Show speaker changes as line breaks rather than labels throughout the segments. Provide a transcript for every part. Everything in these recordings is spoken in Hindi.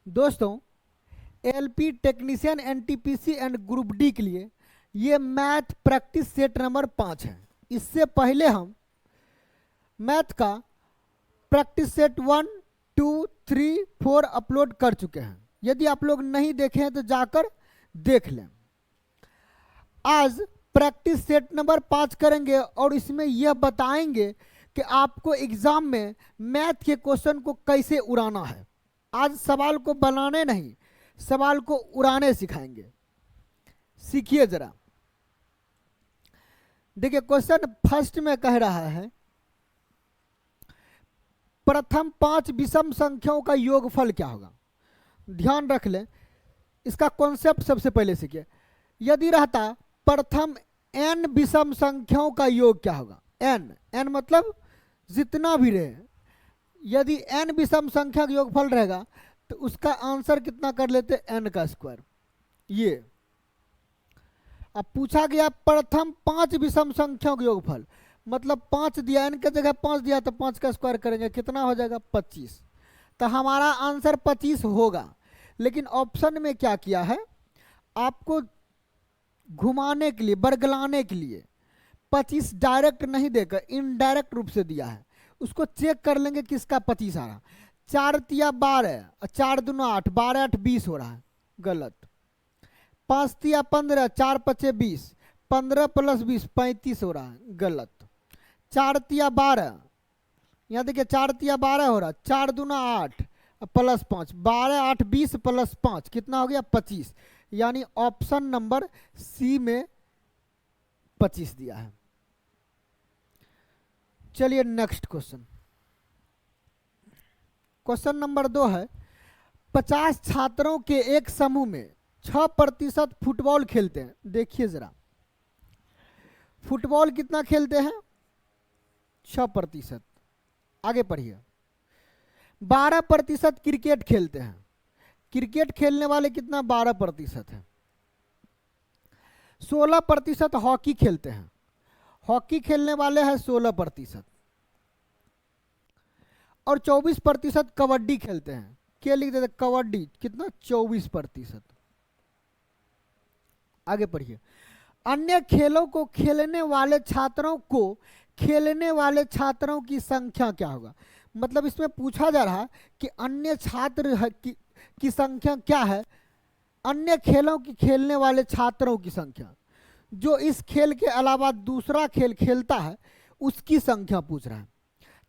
दोस्तों, LP technician NTPC and group D के लिए ये मैथ प्रैक्टिस सेट नंबर 5 है। इससे पहले हम मैथ का प्रैक्टिस सेट 1, 2, 3, 4 अपलोड कर चुके हैं। यदि आप लोग नहीं देखे हैं तो जाकर देख लें। आज प्रैक्टिस सेट नंबर 5 करेंगे और इसमें यह बताएंगे कि आपको एग्जाम में मैथ के क्वेश्चन को कैसे उड़ाना है। आज सवाल को बनाने नहीं, सवाल को उड़ाने सिखाएंगे। सीखिए जरा। देखिए, क्वेश्चन फर्स्ट में कह रहा है प्रथम 5 विषम संख्याओं का योगफल क्या होगा। ध्यान रख लें, इसका कॉन्सेप्ट सबसे पहले सीखिए। यदि रहता प्रथम n विषम संख्याओं का योग क्या होगा। n मतलब जितना भी रहे, यदि n विषम संख्या का योगफल रहेगा तो उसका आंसर कितना कर लेते, n का स्क्वायर। ये अब पूछा गया प्रथम 5 विषम संख्याओं का योगफल, मतलब 5 दिया, n की जगह 5 दिया तो 5 का स्क्वायर करेंगे, कितना हो जाएगा 25। तो हमारा आंसर 25 होगा। लेकिन ऑप्शन में क्या किया है, आपको घुमाने के लिए, बरगलाने के लिए 25 डायरेक्ट नहीं देकर इनडायरेक्ट रूप से दिया है। उसको चेक कर लेंगे किसका 25 आ रहा। 4 तिया 12, 4 दूना 8, 12 8 20 हो रहा है, गलत। 5 तिया 15, 4 पचे 20, 15 प्लस 20 35 हो रहा है, गलत। 4 तिया 12, यहाँ देखिए 4 तिया 12 हो रहा, 4 दूना 8 प्लस 5, 12 8 20 प्लस 5 कितना हो गया 25। यानी ऑप्शन नंबर सी में 25 दिया है। चलिए नेक्स्ट क्वेश्चन। क्वेश्चन नंबर 2 है 50 छात्रों के एक समूह में 6% फुटबॉल खेलते हैं। देखिए जरा, फुटबॉल कितना खेलते हैं, 6%। आगे पढ़िए। 12% क्रिकेट खेलते हैं। क्रिकेट खेलने वाले कितना 12% है। 16% हॉकी खेलते हैं। हॉकी खेलने वाले हैं 16%। और 24% कबड्डी खेलते हैं। क्या लिख देते, कबड्डी कितना 24%। आगे पढ़िए। अन्य खेलों को खेलने वाले छात्रों की संख्या क्या होगा। मतलब इसमें पूछा जा रहा है कि अन्य छात्र की संख्या क्या है। अन्य खेलों की खेलने वाले छात्रों की संख्या, जो इस खेल के अलावा दूसरा खेल खेलता है उसकी संख्या पूछ रहा है।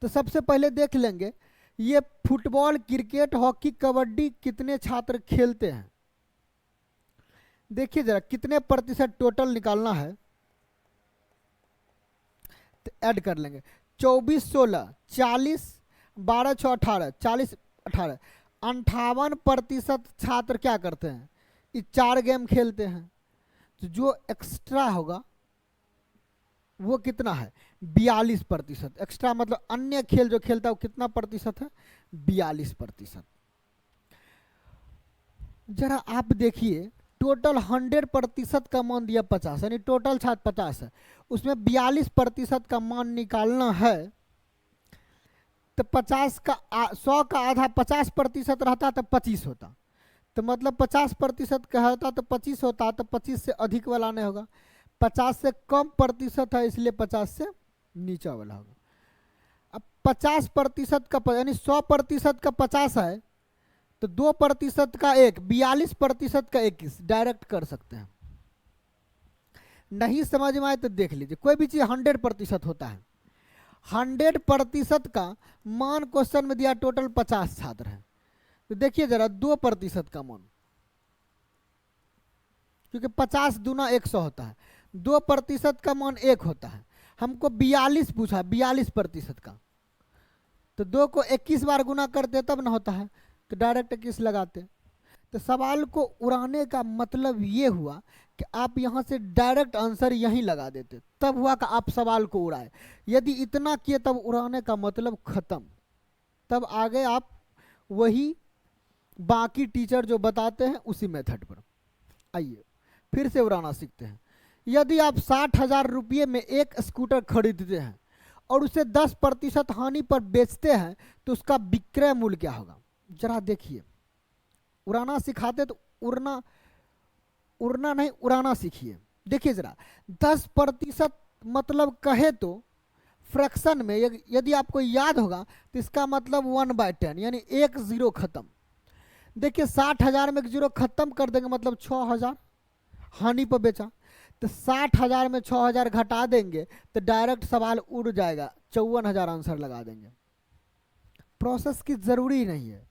तो सबसे पहले देख लेंगे ये फुटबॉल, क्रिकेट, हॉकी, कबड्डी कितने छात्र खेलते हैं। देखिए जरा कितने प्रतिशत टोटल निकालना है, तो ऐड कर लेंगे। 24 16 40, 12 6 18, 40 18, 58% छात्र क्या करते हैं, ये 4 गेम खेलते हैं। तो जो एक्स्ट्रा होगा वो कितना है, 42%। एक्स्ट्रा मतलब अन्य खेल जो खेलता है वो कितना प्रतिशत है, 42%। जरा आप देखिए, टोटल 100% का मान दिया 50, यानी टोटल छात्र 50 है, उसमें 42% का मान निकालना है। तो 50 का 100 का आधा 50% रहता तो 25 होता। तो मतलब 50% का होता तो 25 होता, तो 25 से अधिक वाला नहीं होगा। 50 से कम प्रतिशत है इसलिए 50 से नीचा वाला होगा। अब 50% का यानी 100% का 50 है, तो 2% का 1, 42% का 21 डायरेक्ट कर सकते हैं। नहीं समझ में आए तो देख लीजिए, कोई भी चीज 100% होता है। 100% का मान क्वेश्चन में दिया, टोटल 50 छात्र हैं, तो देखिए जरा 2% का मान, क्योंकि 50 दूना 100 होता है, 2% का मान 1 होता है। हमको 42 पूछा, 42% का, तो 2 को 21 बार गुना करते तब ना होता है, तो डायरेक्ट 21 लगाते। तो सवाल को उड़ाने का मतलब ये हुआ कि आप यहाँ से डायरेक्ट आंसर यहीं लगा देते, तब हुआ कि आप सवाल को उड़ाए। यदि इतना किए तब उड़ाने का मतलब खत्म, तब आगे आप वही बाकी टीचर जो बताते हैं उसी मेथड पर। आइए फिर से उड़ाना सीखते हैं। यदि आप 60,000 रुपये में एक स्कूटर खरीदते हैं और उसे 10% हानि पर बेचते हैं तो उसका विक्रय मूल्य क्या होगा। जरा देखिए, उड़ाना सिखाते तो उड़ना उड़ना नहीं उड़ाना सीखिए। देखिए जरा 10% मतलब कहे तो फ्रैक्शन में यदि आपको याद होगा तो इसका मतलब 1/10 यानी 1 0 खत्म। देखिए 60,000 में 1 0 खत्म कर देंगे मतलब 6,000 हानि पर बेचा। तो 60,000 में 6,000 घटा देंगे तो डायरेक्ट सवाल उड़ जाएगा, 54,000 आंसर लगा देंगे। प्रोसेस की जरूरी नहीं है,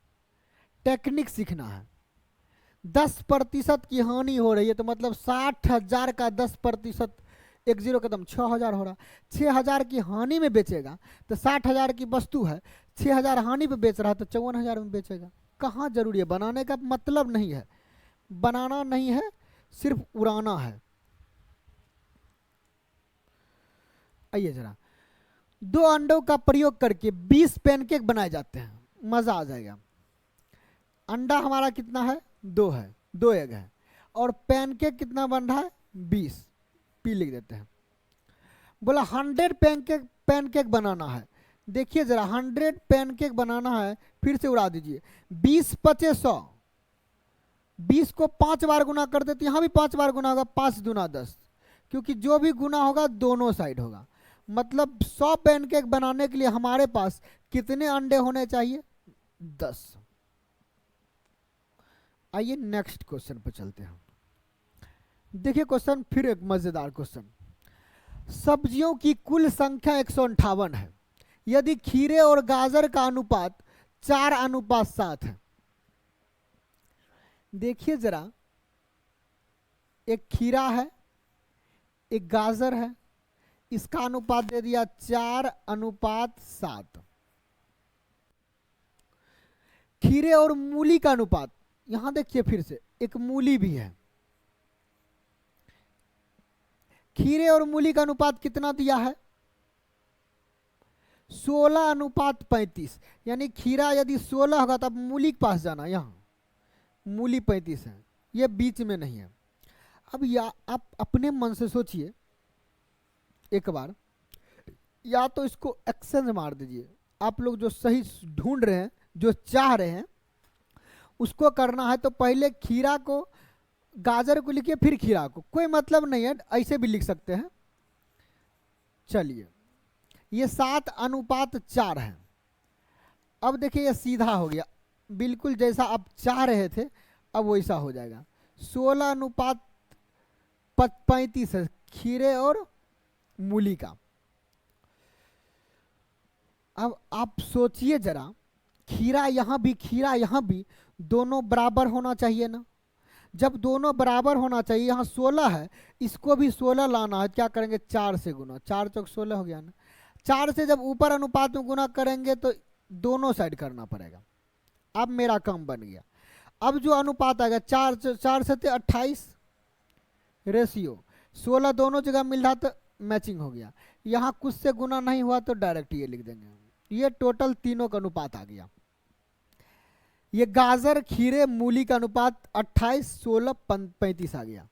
टेक्निक सीखना है। 10% की हानि हो रही है तो मतलब 60,000 का 10% 1 0 कदम 6,000 हो रहा। 6,000 की हानि में बेचेगा तो 60,000 की वस्तु है, 6,000 हानि पे बेच रहा है तो 54,000 में बेचेगा। कहाँ जरूरी है, बनाने का मतलब नहीं है, बनाना नहीं है, सिर्फ उड़ाना है। आइए जरा, 2 अंडों का प्रयोग करके 20 पैनकेक बनाए जाते हैं, मजा आ जाएगा। अंडा हमारा कितना है, 2 है, 2 एग है, और पैनकेक कितना बन रहा है, 20, पी लिख देते हैं। बोला 100 पैनकेक बनाना है। देखिए जरा 100 पैनकेक बनाना है, फिर से उड़ा दीजिए। 20 पचे 100, 20 को 5 बार गुना कर देते, यहाँ भी 5 बार गुना होगा, 5 दूना 10, क्योंकि जो भी गुना होगा दोनों साइड होगा। मतलब 100 पैनकेक बनाने के लिए हमारे पास कितने अंडे होने चाहिए, 10। आइए नेक्स्ट क्वेश्चन पर चलते हैं। देखिए क्वेश्चन फिर एक मजेदार क्वेश्चन। सब्जियों की कुल संख्या 158 है, यदि खीरे और गाजर का अनुपात 4:7 है। देखिए जरा, एक खीरा है, एक गाजर है, इसका अनुपात दे दिया 4:7। खीरे और मूली का अनुपात, यहां देखिए फिर से एक मूली भी है, खीरे और मूली का अनुपात कितना दिया है, 16:35। यानी खीरा यदि 16 होगा तब मूली के पास जाना, यहां मूली 35 है, ये बीच में नहीं है। अब या आप अपने मन से सोचिए एक बार, या तो इसको एक्सचेंज मार दीजिए। आप लोग जो सही ढूंढ रहे हैं, जो चाह रहे हैं उसको करना है, तो पहले खीरा को गाजर को लिखिए, फिर खीरा को, कोई मतलब नहीं है, ऐसे भी लिख सकते हैं। चलिए ये 7:4 है। अब देखिए ये सीधा हो गया, बिल्कुल जैसा आप चाह रहे थे अब वैसा हो जाएगा। 16:35 है खीरे और मूली का। अब आप सोचिए जरा, खीरा यहां भी खीरा यहां भी, दोनों बराबर होना चाहिए ना। जब दोनों बराबर होना चाहिए, यहाँ 16 है, इसको भी 16 लाना है, क्या करेंगे 4 से गुना, 4 चौक 16 हो गया ना। 4 से जब ऊपर अनुपात में गुना करेंगे तो दोनों साइड करना पड़ेगा। अब मेरा काम बन गया। अब जो अनुपात आएगा 4 से 28 रेशियो, 16 दोनों जगह मिल रहा तो मैचिंग हो गया। यहाँ कुछ से गुना नहीं हुआ तो डायरेक्ट ये लिख देंगे। ये टोटल तीनों का अनुपात आ गया। ये गाजर खीरे मूली का अनुपात 28 16 35 आ गया।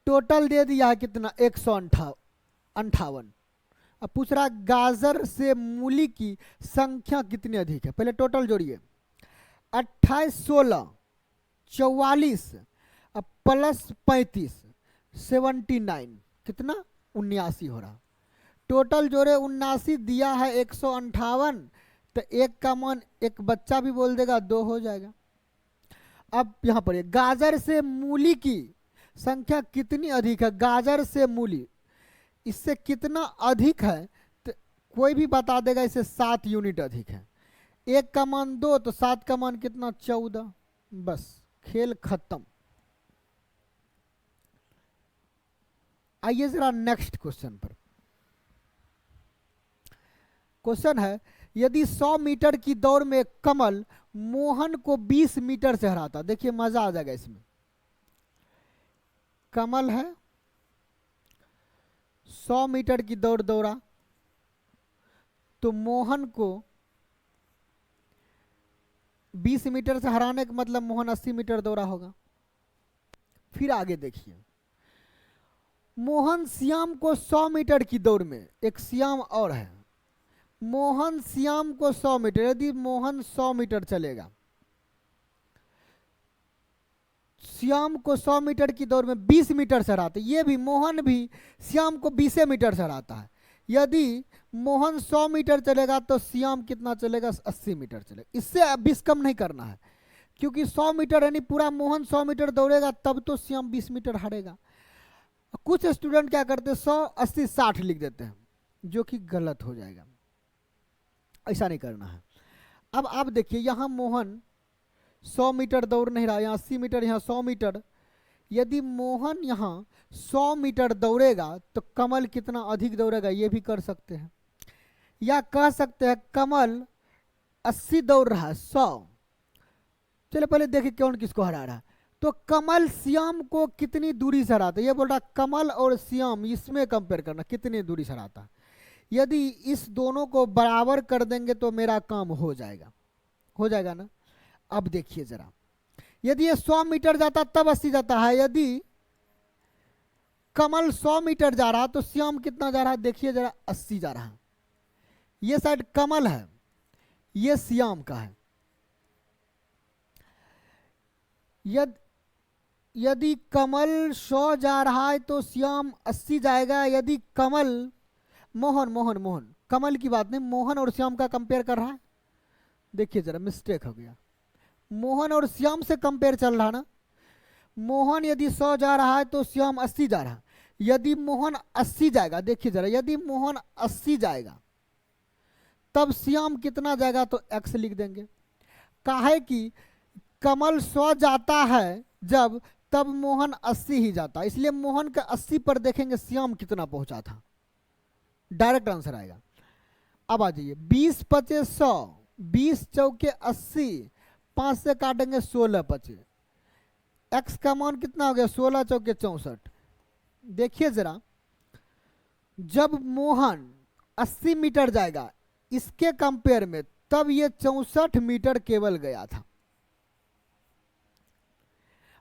टोटल दे दिया है कितना, 158। अब पूछ रहा गाजर से मूली की संख्या कितनी अधिक है। पहले टोटल जोड़िए, 28 16 44 अब प्लस 35 79, कितना 79 हो रहा। टोटल जोड़े 79 दिया है 158, तो एक का मान एक बच्चा भी बोल देगा 2 हो जाएगा। अब यहां पर गाजर से मूली की संख्या कितनी अधिक है, गाजर से मूली इससे कितना अधिक है, तो कोई भी बता देगा इससे 7 यूनिट अधिक है। एक का मान 2 तो 7 का मान कितना 14, बस खेल खत्म। आइए जरा नेक्स्ट क्वेश्चन पर। क्वेश्चन है, यदि 100 मीटर की दौड़ में कमल मोहन को 20 मीटर से हराता। देखिए मजा आ जाएगा इसमें। कमल है, 100 मीटर की दौड़ दौड़ा तो मोहन को 20 मीटर से हराने का मतलब मोहन 80 मीटर दौड़ा होगा। फिर आगे देखिए, मोहन श्याम को 100 मीटर की दौड़ में, एक श्याम और है, मोहन श्याम को 100 मीटर, यदि मोहन 100 मीटर चलेगा श्याम को 100 मीटर की दौड़ में 20 मीटर से हराते, ये भी मोहन भी श्याम को 20 मीटर से हराता है। यदि मोहन 100 मीटर चलेगा तो श्याम कितना चलेगा? 80 मीटर चलेगा। इससे 20 कम नहीं करना है, क्योंकि 100 मीटर यानी पूरा मोहन 100 मीटर दौड़ेगा तब तो श्याम 20 मीटर हारेगा। कुछ स्टूडेंट क्या करते हैं 100, 80, 60 लिख देते हैं, जो कि गलत हो जाएगा। ऐसा नहीं करना है। अब आप देखिए यहाँ मोहन 100 मीटर दौड़ नहीं रहा, यहाँ 80 मीटर, यहाँ 100 मीटर। यदि मोहन यहाँ 100 मीटर दौड़ेगा तो कमल कितना अधिक दौड़ेगा, ये भी कर सकते हैं। या कह सकते हैं कमल 80 दौड़ रहा है 100। चलो पहले देखिए कौन किसको हरा रहा है। तो कमल श्याम को कितनी दूरी से हराता है, ये बोल रहा कमल और श्याम, इसमें कंपेयर करना कितनी दूरी से हराता है। यदि इस दोनों को बराबर कर देंगे तो मेरा काम हो जाएगा ना। अब देखिए जरा, यदि ये 100 मीटर जाता तब 80 जाता है। यदि कमल 100 मीटर जा रहा तो श्याम कितना जा रहा है? देखिए जरा 80 जा रहा है। ये साइड कमल है, ये श्याम का है। यदि कमल 100 जा रहा है तो श्याम 80 जाएगा। यदि कमल मोहन कमल की बात नहीं, मोहन और श्याम का कंपेयर कर रहा है। देखिए जरा मिस्टेक हो गया, मोहन और श्याम से कंपेयर चल रहा ना। मोहन यदि 100 जा रहा है तो श्याम 80 जा रहा है। यदि मोहन 80 जाएगा, देखिए जरा, यदि मोहन 80 जाएगा तब श्याम कितना जाएगा? तो x लिख देंगे। काहे कि कमल 100 जाता है जब, तब मोहन 80 ही जाता, इसलिए मोहन का 80 पर देखेंगे श्याम कितना पहुंचा था, डायरेक्ट आंसर आएगा। अब आ जाइए, 20 पचे 100, 20 चौके 80, 5 से काटेंगे 16 बचे। x का मान कितना हो गया? 16 चौके 64। देखिए जरा, जब मोहन 80 मीटर जाएगा इसके कंपेयर में, तब ये 64 मीटर केवल गया था।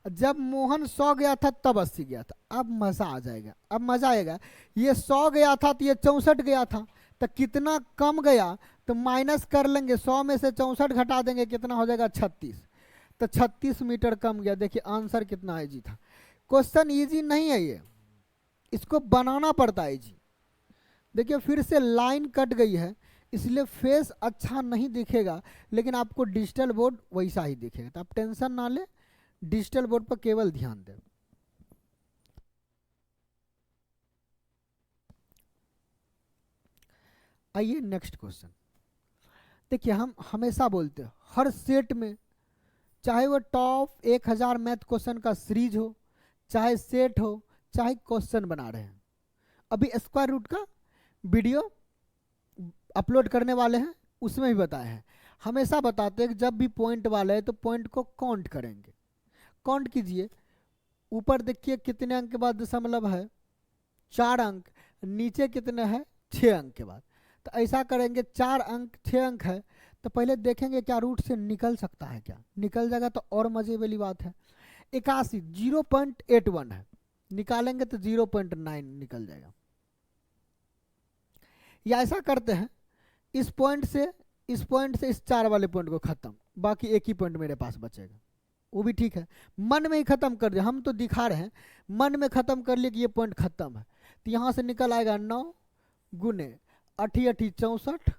जब मोहन 100 गया था तब 80 गया था। अब मजा आ जाएगा, अब मजा आएगा। ये 100 गया था तो ये 64 गया था, तो कितना कम गया तो माइनस कर लेंगे, 100 में से 64 घटा देंगे, कितना हो जाएगा? 36। तो 36 मीटर कम गया। देखिए आंसर कितना इजी था। क्वेश्चन इजी नहीं है ये, इसको बनाना पड़ता है इजी। देखिए फिर से लाइन कट गई है, इसलिए फेस अच्छा नहीं दिखेगा, लेकिन आपको डिजिटल बोर्ड वैसा ही दिखेगा। तो आप टेंशन ना ले, डिजिटल बोर्ड पर केवल ध्यान दें। आइए नेक्स्ट क्वेश्चन। देखिए हम हमेशा बोलते हैं हर सेट में, चाहे वो टॉप 1000 मैथ क्वेश्चन का सीरीज हो, चाहे सेट हो, चाहे क्वेश्चन बना रहे हैं, अभी स्क्वायर रूट का वीडियो अपलोड करने वाले हैं, उसमें भी बताए हैं। हमेशा बताते हैं कि जब भी पॉइंट वाले है तो पॉइंट को काउंट करेंगे। काउंट कीजिए, ऊपर देखिए कितने अंक के बाद दशमलव है? 4 अंक। नीचे कितने हैं? 6 अंक के बाद। तो ऐसा करेंगे, 4 अंक 6 अंक है तो पहले देखेंगे क्या रूट से निकल सकता है, क्या निकल जाएगा तो और मजे वाली बात है। 81 0.81 है, निकालेंगे तो 0.9 निकल जाएगा। या ऐसा करते हैं, इस पॉइंट से इस 4 वाले पॉइंट को खत्म, बाकी एक ही पॉइंट मेरे पास बचेगा, वो भी ठीक है। मन में ही खत्म कर दिया, हम तो दिखा रहे हैं, मन में खत्म कर लिए कि ये पॉइंट खत्म है। तो यहाँ से निकल आएगा 9 गुने 8 8 64,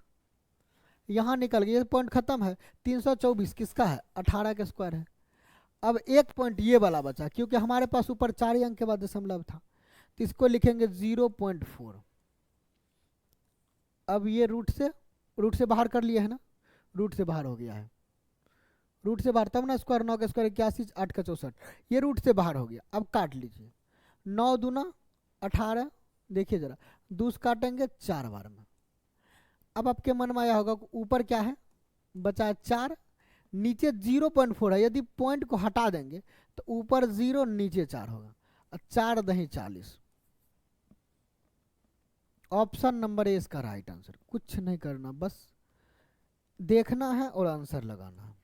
यहाँ निकल गया, ये पॉइंट खत्म है। 324 किसका है? 18 का स्क्वायर है। अब एक पॉइंट ये वाला बचा, क्योंकि हमारे पास ऊपर 4 अंक के बाद दशमलव था, तो इसको लिखेंगे 0.4। अब ये रूट से बाहर कर लिया है ना, रूट से बाहर हो गया है, रूट से बाहर तब ना स्क्वायर, 9 का स्क्वायर 81, 8 का 64, ये रूट से बाहर हो गया। अब काट लीजिए, 9 दूना 18, देखिए जरा, 2 काटेंगे 4 बार में। अब आपके मन में आया होगा ऊपर क्या है? बचा है 4, नीचे 0.4 है। यदि पॉइंट को हटा देंगे तो ऊपर 0 नीचे 4 होगा, 4 दही 40। ऑप्शन नंबर ए इसका राइट आंसर। कुछ नहीं करना, बस देखना है और आंसर लगाना है।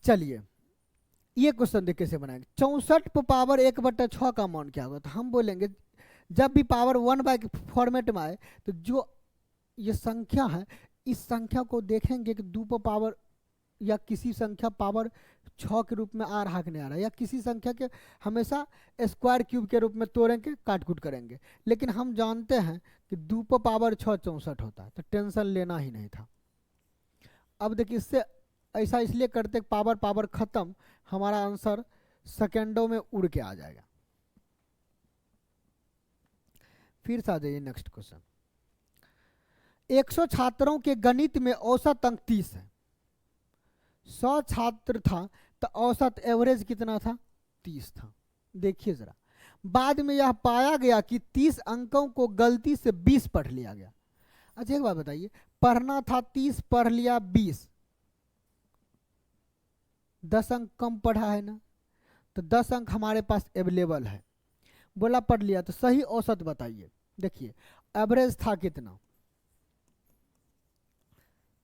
चलिए ये क्वेश्चन देख कैसे बनाएंगे। 64 पर पावर 1/6 का मान क्या होगा? तो हम बोलेंगे जब भी पावर 1 बाय फॉर्मेट में आए तो जो ये संख्या है, इस संख्या को देखेंगे कि 2 पावर या किसी संख्या पावर 6 के रूप में आ रहा कि नहीं आ रहा, या किसी संख्या के हमेशा स्क्वायर क्यूब के रूप में तोड़ेंगे, काट कूट करेंगे। लेकिन हम जानते हैं कि 2 पावर 6 64 होता है, तो टेंशन लेना ही नहीं था। अब देखिए इससे ऐसा इसलिए करते पावर पावर खत्म, हमारा आंसर सेकेंडों में उड़ के आ जाएगा। फिर से आ जाइए नेक्स्ट क्वेश्चन। 100 छात्रों के गणित में औसत अंक 30 है। 100 छात्र था तो औसत एवरेज कितना था? 30 था। देखिए जरा, बाद में यह पाया गया कि 30 अंकों को गलती से 20 पढ़ लिया गया। अच्छा एक बात बताइए, पढ़ना था 30, पढ़ लिया 20, 10 अंक कम पढ़ा है ना, तो 10 अंक हमारे पास अवेलेबल है, बोला पढ़ लिया, तो सही औसत बताइए। देखिए एवरेज था कितना?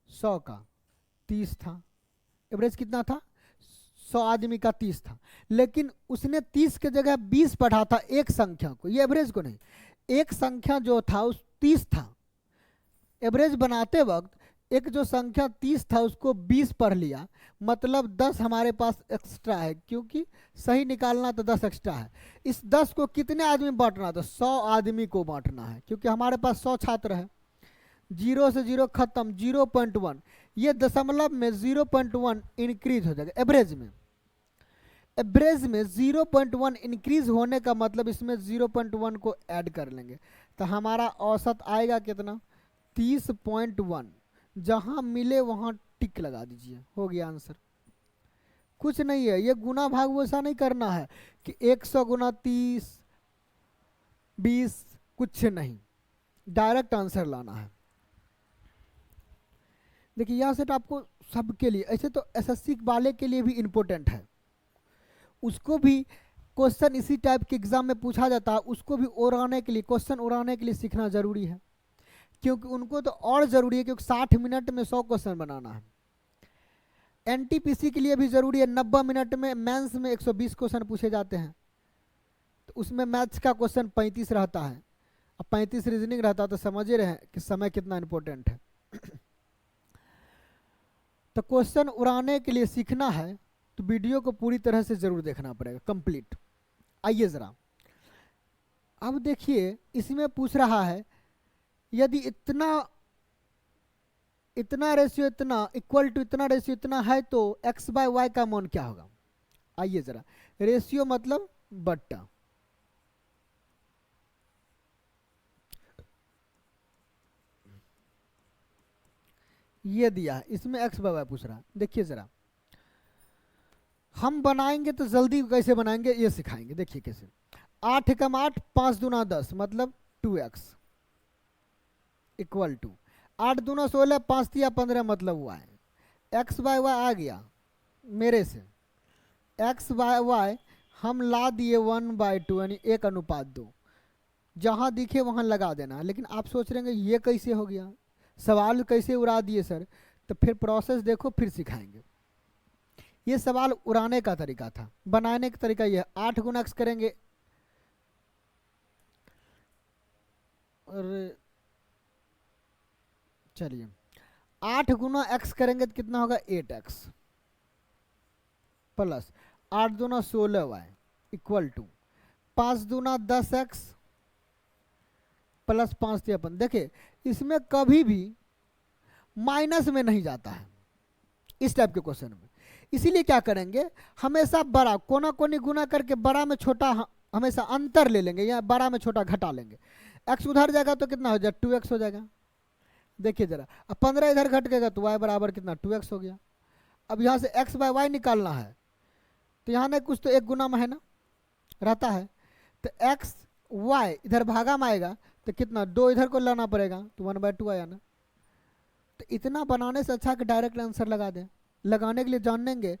100 का 30 था, एवरेज कितना था? 100 आदमी का 30 था, लेकिन उसने 30 के जगह 20 पढ़ा था एक संख्या को, ये एवरेज को नहीं, एक संख्या जो था उस 30 था। एवरेज बनाते वक्त एक जो संख्या 30 था उसको 20 पढ़ लिया, मतलब 10 हमारे पास एक्स्ट्रा है, क्योंकि सही निकालना तो 10 एक्स्ट्रा है। इस 10 को कितने आदमी बांटना? तो 100 आदमी को बांटना है, क्योंकि हमारे पास 100 छात्र है। 0 से 0 खत्म, 0.1, ये दशमलव में 0.1 इंक्रीज हो जाएगा एवरेज में। एवरेज में 0.1 इंक्रीज होने का मतलब इसमें 0.1 को ऐड कर लेंगे, तो हमारा औसत आएगा कितना? 30.1। जहां मिले वहां टिक लगा दीजिए, हो गया आंसर। कुछ नहीं है, ये गुना भाग वैसा नहीं करना है कि 100 गुना 30 20, कुछ नहीं, डायरेक्ट आंसर लाना है। देखिए यह सेट आपको सबके लिए, ऐसे तो एसएससी वाले के लिए भी इम्पोर्टेंट है, उसको भी क्वेश्चन इसी टाइप के एग्जाम में पूछा जाता है, उसको भी उड़ाने के लिए, क्वेश्चन उड़ाने के लिए सीखना जरूरी है, क्योंकि उनको तो और जरूरी है, क्योंकि 60 मिनट में 100 क्वेश्चन बनाना है। एनटीपीसी के लिए भी जरूरी है, 90 मिनट में मेंस में 120 क्वेश्चन पूछे जाते हैं, तो उसमें मैथ्स का क्वेश्चन 35 रहता है, अब 35 रीजनिंग रहता है, तो समझ रहे हैं कि समय कितना इंपॉर्टेंट है। तो क्वेश्चन उड़ाने के लिए सीखना है तो वीडियो को पूरी तरह से जरूर देखना पड़ेगा, कंप्लीट। आइए जरा, अब देखिए इसमें पूछ रहा है यदि इतना इतना रेशियो इतना इक्वल टू इतना रेशियो इतना है तो x बाय वाई का मान क्या होगा? आइए जरा, रेशियो मतलब बट्टा, ये दिया है, इसमें x बाय वाई पूछ रहा है। देखिए जरा, हम बनाएंगे तो जल्दी कैसे बनाएंगे ये सिखाएंगे। देखिए कैसे, 8 एकम 8, 5 दूना 10 मतलब 2x इक्वल टू 8 दूना 16, 5 तिया 15 मतलब y। x बाय वाई आ गया मेरे से, x बाय वाई हम ला दिए 1/2 यानी 1:2, जहां दिखे वहां लगा देना। लेकिन आप सोच रहे हैं ये कैसे हो गया, सवाल कैसे उड़ा दिए सर, तो फिर प्रोसेस देखो, फिर सिखाएंगे। ये सवाल उड़ाने का तरीका था, बनाने का तरीका ये 8 गुना x करेंगे, और चलिए 8 गुना x करेंगे तो कितना होगा? 8x प्लस 8 दूना 16y इक्वल टू 5 दूना 10x प्लस 5 53। देखिए इसमें कभी भी माइनस में नहीं जाता है इस टाइप के क्वेश्चन में, इसीलिए क्या करेंगे, हमेशा बड़ा कोना कोनी गुना करके बड़ा में छोटा हमेशा अंतर ले लेंगे, या बड़ा में छोटा घटा लेंगे। x उधर जाएगा तो कितना हो जाएगा? 2x हो जाएगा। देखिए जरा, अब 15 इधर घट गएगा तो y बराबर कितना? 2x हो गया। अब यहाँ से x बाय वाई निकालना है, तो यहाँ नहीं कुछ तो एक गुना में है ना रहता है, तो x y इधर भागा में आएगा तो कितना? 2 इधर को लाना पड़ेगा, तो 1/2 आया ना। तो इतना बनाने से अच्छा कि डायरेक्ट आंसर लगा दें। लगाने के लिए जानेंगे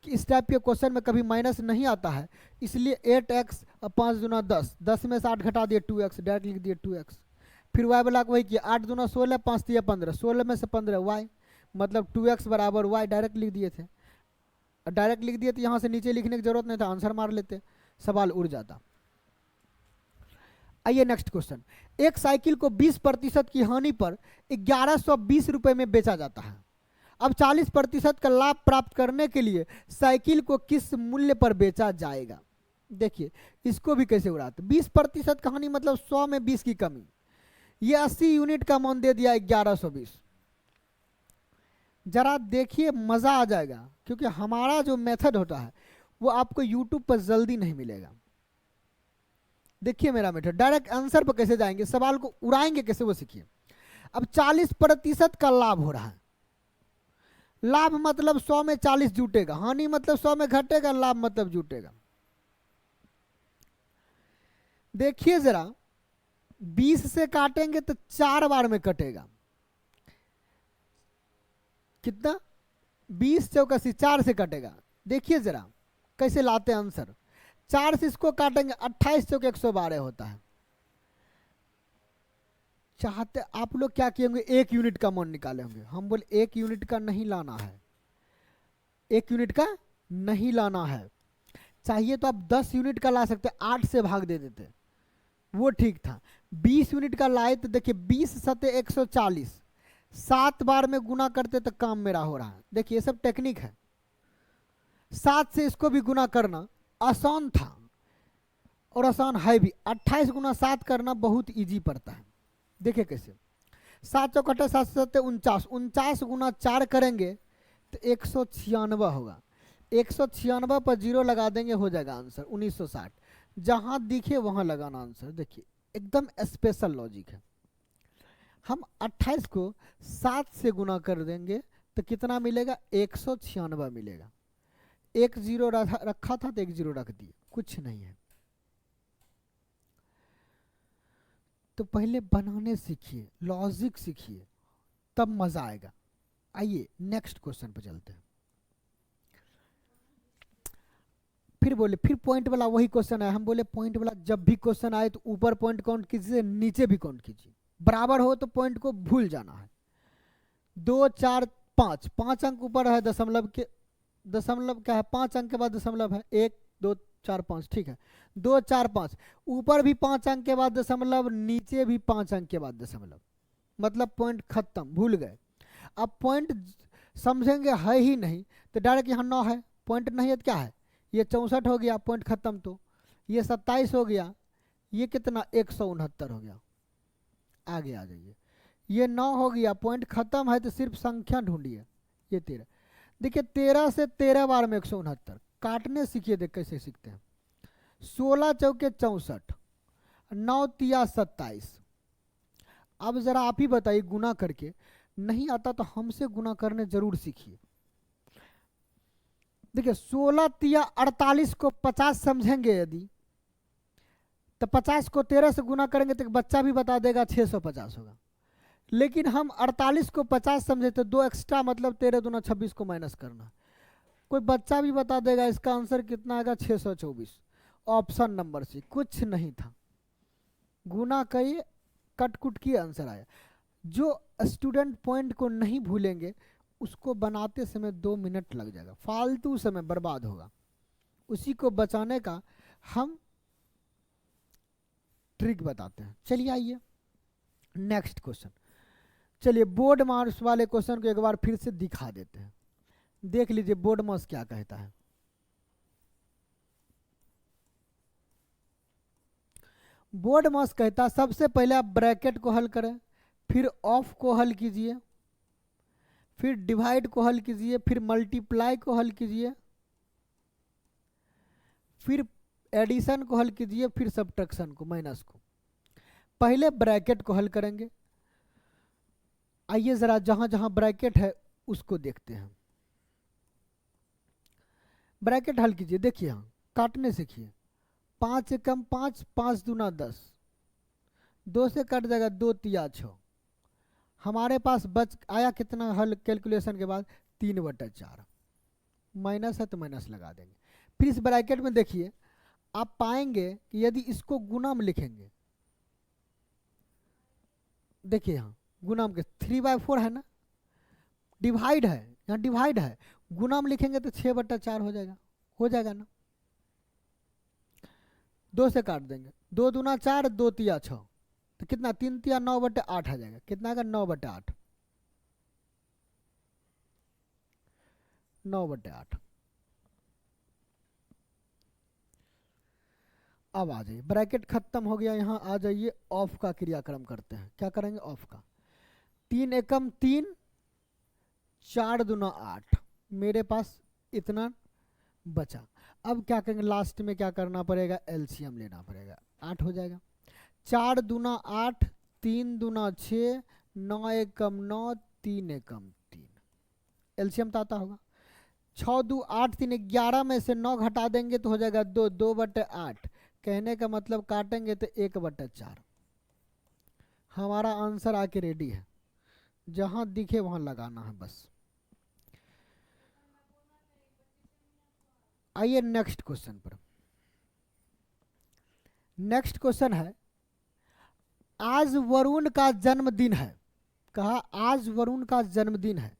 कि इस टाइप के क्वेश्चन में कभी माइनस नहीं आता है, इसलिए 8x और 5 दूना 10, 10 में से 8 घटा दिए 2x, डायरेक्ट लिख दिए 2x। फिर y वाला को वही किया, 8 दूना 16, 5 तिया 15, 16 में से 15 y मतलब 2x बराबर y, डायरेक्ट लिख दिए थे। डायरेक्ट लिख दिए तो यहाँ से नीचे लिखने की जरूरत नहीं था, आंसर मार लेते, सवाल उड़ जाता। आइए नेक्स्ट क्वेश्चन। एक साइकिल को 20% की हानि पर 1120 रुपए में बेचा जाता है। अब 40% का लाभ प्राप्त करने के लिए साइकिल को किस मूल्य पर बेचा जाएगा? देखिए इसको भी कैसे उड़ाते। 20% का हानि मतलब 100 में 20 की कमी। ये 80 यूनिट का मान दे दिया 1120। जरा देखिए मजा आ जाएगा, क्योंकि हमारा जो मेथड होता है वो आपको यूट्यूब पर जल्दी नहीं मिलेगा। देखिए मेरा मेथड, डायरेक्ट आंसर पर कैसे जाएंगे, सवाल को उड़ाएंगे कैसे वो सीखिए। अब 40% का लाभ हो रहा है। लाभ मतलब 100 में 40 जुटेगा, हानि मतलब 100 में घटेगा, लाभ मतलब जुटेगा। देखिए जरा 20 से काटेंगे तो 4 बार में कटेगा। कितना? 20 चौकसी 4 से कटेगा। देखिए जरा कैसे लाते हैं आंसर। 4 से इसको काटेंगे 28 चौके 112 होता है। चाहते आप लोग क्या किए होंगे, 1 यूनिट का मान निकाले होंगे। हम बोले 1 यूनिट का नहीं लाना है, 1 यूनिट का नहीं लाना है। चाहिए तो आप 10 यूनिट का ला सकते, 8 से भाग दे देते, वो ठीक था। 20 यूनिट का लाए तो देखिए 20 सते 140, 7 बार में गुना करते तो काम मेरा हो रहा है। देखिए ये सब टेक्निक है। 7 से इसको भी गुना करना आसान था और आसान है भी। 28 गुना 7 करना बहुत इजी पड़ता है। देखिए कैसे, 7 चौकटे 7 सत्ते 49, 49 गुना 4 करेंगे तो 196 होगा। 196 पर 0 लगा देंगे, हो जाएगा आंसर 1960। जहां दिखे वहां लगाना आंसर। देखिए एकदम स्पेशल लॉजिक है। हम 28 को 7 से गुना कर देंगे तो कितना मिलेगा, 196 मिलेगा। 1 0 रखा था तो 1 0 रख दिए, कुछ नहीं है। तो पहले बनाने सीखिए, लॉजिक सीखिए, तब मजा आएगा। आइए नेक्स्ट क्वेश्चन पे चलते हैं। फिर बोले, फिर पॉइंट वाला वही क्वेश्चन है। हम बोले पॉइंट वाला जब भी क्वेश्चन आए तो ऊपर पॉइंट काउंट कीजिए, नीचे भी काउंट कीजिए। बराबर हो तो पॉइंट को भूल जाना है। 2 4 5, 5 अंक ऊपर है दशमलव के, दशमलव क्या है 5 अंक के बाद दशमलव है। 1 2 4 5, ठीक है। 2 4 5, ऊपर भी 5 अंक के बाद दशमलव, नीचे भी 5 अंक के बाद दशमलव, मतलब पॉइंट खत्म, भूल गए। अब पॉइंट समझेंगे है ही नहीं तो डायरेक्ट यहाँ 9 है, पॉइंट नहीं है तो क्या है, ये 64 हो गया, पॉइंट खत्म। तो ये 27 हो गया, ये कितना 169 हो गया। आगे आ जाइए, ये 9 हो गया, पॉइंट खत्म है तो सिर्फ संख्या ढूंढिए। ये 13, देखिए 13 से 13 बार में 169, काटने सीखिए। देख कैसे सीखते हैं। 16 चौके 64, 9 तिया 27। अब जरा आप ही बताइए गुना करके, नहीं आता तो हमसे गुना करने जरूर सीखिए। देखिए 16 तिया 48 को 50 समझेंगे यदि, तो 50 को 13 से गुना करेंगे तो बच्चा भी बता देगा 650 होगा। लेकिन हम 48 को 50 समझे तो 2 एक्स्ट्रा, मतलब 13 दूना 26 को माइनस करना। कोई बच्चा भी बता देगा इसका आंसर कितना आएगा, 624। ऑप्शन नंबर सी, कुछ नहीं था। गुना करिए, कटकुट की आंसर आया। जो स्टूडेंट पॉइंट को नहीं भूलेंगे उसको बनाते समय 2 मिनट लग जाएगा, फालतू समय बर्बाद होगा। उसी को बचाने का हम ट्रिक बताते हैं। चलिए आइए नेक्स्ट क्वेश्चन। चलिए बोर्ड मार्क्स वाले क्वेश्चन को एक बार फिर से दिखा देते हैं। देख लीजिए बोर्ड मार्क्स क्या कहता है। बोर्ड मार्क्स कहता है सबसे पहले आप ब्रैकेट को हल करें, फिर ऑफ को हल कीजिए, फिर डिवाइड को हल कीजिए, फिर मल्टीप्लाई को हल कीजिए, फिर एडिशन को हल कीजिए, फिर सब्ट्रैक्शन को, माइनस को। पहले ब्रैकेट को हल करेंगे। आइए जरा जहां जहां ब्रैकेट है उसको देखते हैं। ब्रैकेट हल कीजिए। देखिए यहाँ काटने सीखिए। 5 एकम 5, 5 दूना 10, 2 से कट जाएगा 2 तिया 6। हमारे पास बच आया कितना हल कैलकुलेशन के बाद, 3/4। माइनस है तो माइनस लगा देंगे। फिर इस ब्रैकेट में देखिए आप पाएंगे कि यदि इसको गुना में लिखेंगे, देखिए यहाँ गुना में 3/4 है ना, डिवाइड है, यहाँ डिवाइड है, गुना में लिखेंगे तो 6/4 हो जाएगा ना। 2 से काट देंगे 2 दूना 4, 2 तिया 6, तो कितना 3 तिया 9/8 आ जाएगा। कितना का 9/8, 9/8। अब आ जाइए, ब्रैकेट खत्म हो गया, यहाँ आ जाइए ऑफ का क्रियाक्रम करते हैं। क्या करेंगे ऑफ का, 3 एकम 3, 4 दूना 8, मेरे पास इतना बचा। अब क्या करेंगे, लास्ट में क्या करना पड़ेगा, एलसीएम लेना पड़ेगा, 8 हो जाएगा। 4 दूना 8, 3 दूना 6, 9 एकम 9, 3 एकम 3, एलसीएम तो आता होगा। 6 दू 8, 3 11 में से 9 घटा देंगे तो हो जाएगा 2, 2/8। कहने का मतलब काटेंगे तो 1/4। हमारा आंसर आके रेडी है, जहां दिखे वहां लगाना है बस। आइए नेक्स्ट क्वेश्चन पर। नेक्स्ट क्वेश्चन है, आज वरुण का जन्मदिन है। कहा आज वरुण का जन्मदिन है।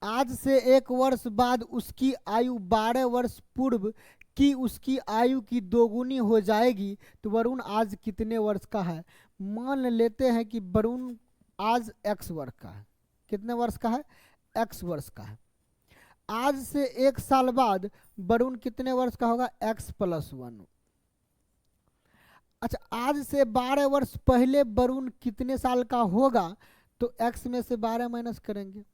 आज से 1 वर्ष बाद उसकी आयु 12 वर्ष पूर्व की उसकी आयु की दोगुनी हो जाएगी, तो वरुण आज कितने वर्ष का है। मान लेते हैं कि वरुण आज x वर्ष का है। कितने वर्ष का है, x वर्ष का है। आज से 1 साल बाद वरुण कितने वर्ष का होगा, x+1। अच्छा, आज से 12 वर्ष पहले वरुण कितने साल का होगा, तो x में से 12 माइनस करेंगे।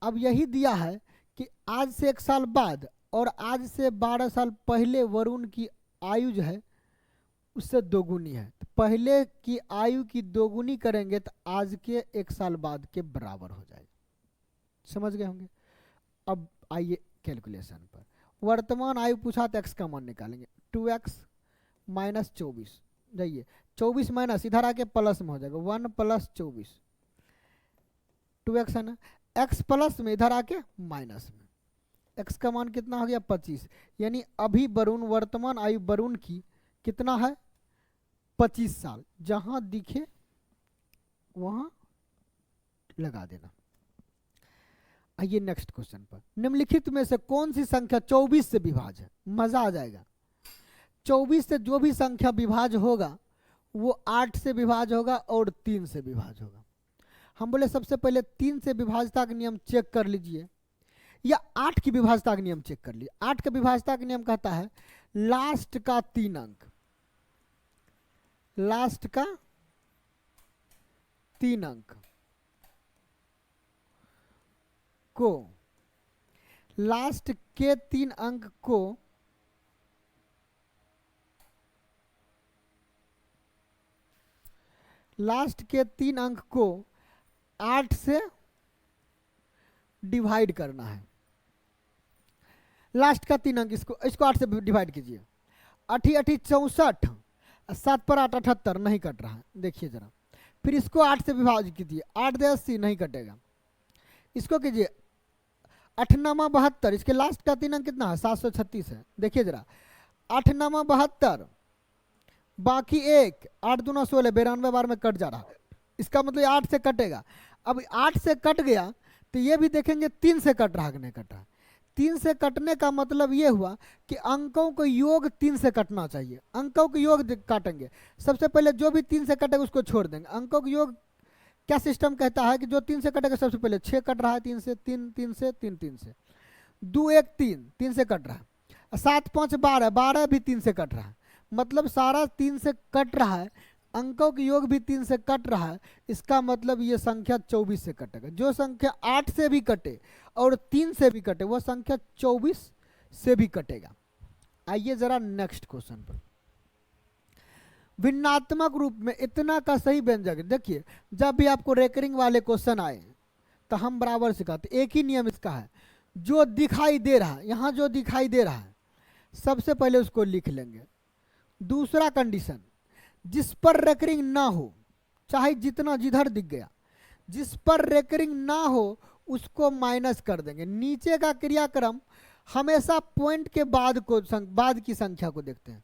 अब यही दिया है कि आज से 1 साल बाद और आज से 12 साल पहले वरुण की आयु जो है उससे दोगुनी है, तो पहले की आयु की दोगुनी करेंगे तो आज के 1 साल बाद के बराबर हो जाएगा। समझ गए होंगे। अब आइए कैलकुलेशन पर। वर्तमान आयु पूछा तो x का मान निकालेंगे, 2x माइनस 24। जाइए 24 माइनस इधर आके प्लस में हो जाएगा, 1 + 24, 2x है ना। x प्लस में इधर आके माइनस में, x का मान कितना हो गया 25। यानी अभी वरुण, वर्तमान आयु वरुण की कितना है 25 साल। जहां दिखे वहां लगा देना। आइए नेक्स्ट क्वेश्चन पर। निम्नलिखित में से कौन सी संख्या 24 से विभाज्य है। मजा आ जाएगा। 24 से जो भी संख्या विभाज्य होगा वो 8 से विभाज्य होगा और 3 से विभाज्य होगा। हम बोले सबसे पहले 3 से विभाज्यता का नियम चेक कर लीजिए, या 8 की विभाज्यता का नियम चेक कर लीजिए। 8 का विभाज्यता का नियम कहता है लास्ट का 3 अंक, लास्ट का 3 अंक को, लास्ट के 3 अंक को लास्ट के 3 अंक को 8 से डिवाइड करना है। लास्ट का 3 अंक इसको 8 से डिवाइड कीजिए। 8 8 64, 7 पर 8 78, नहीं कट रहा है, देखिए जरा। फिर इसको 8 से विभाजित कीजिए, 8 दे 80, नहीं कटेगा। इसको कीजिए 8 9 72, इसके लास्ट का 3 अंक कितना है 736 है, देखिए जरा। 8 9 72, बाकी 1, 8 दूना 16, 92 बार में कट जा रहा है, इसका मतलब 8 से कटेगा। अब 8 से कट गया तो ये भी देखेंगे 3 से कट रहा कि नहीं कट रहा। 3 से कटने का मतलब ये हुआ कि अंकों को योग 3 से कटना चाहिए। अंकों को योग काटेंगे, सबसे पहले जो भी 3 से कटेगा उसको छोड़ देंगे। अंकों को योग क्या सिस्टम कहता है कि जो 3 से कटेगा, सबसे पहले 6 कट रहा है 3 से, 3 3 से, 3 3 से, 2 1 3, 3 से कट रहा है, 7 5 12, 12 भी 3 से कट रहा है। मतलब सारा 3 से कट रहा है, अंकों के योग भी 3 से कट रहा है। इसका मतलब ये संख्या 24 से कटेगा। जो संख्या 8 से भी कटे और 3 से भी कटे वो संख्या 24 से भी कटेगा। आइए जरा नेक्स्ट क्वेश्चन पर। भिन्नात्मक रूप में इतना का सही व्यंजक। देखिए जब भी आपको रेकरिंग वाले क्वेश्चन आए तो हम बराबर सिखाते, एक ही नियम इसका है, जो दिखाई दे रहा है, यहाँ जो दिखाई दे रहा है सबसे पहले उसको लिख लेंगे। दूसरा कंडीशन, जिस पर रेकरिंग ना हो, चाहे जितना जिधर दिख गया, जिस पर रेकरिंग ना हो उसको माइनस कर देंगे। नीचे का क्रियाक्रम हमेशा पॉइंट के बाद की संख्या को देखते हैं।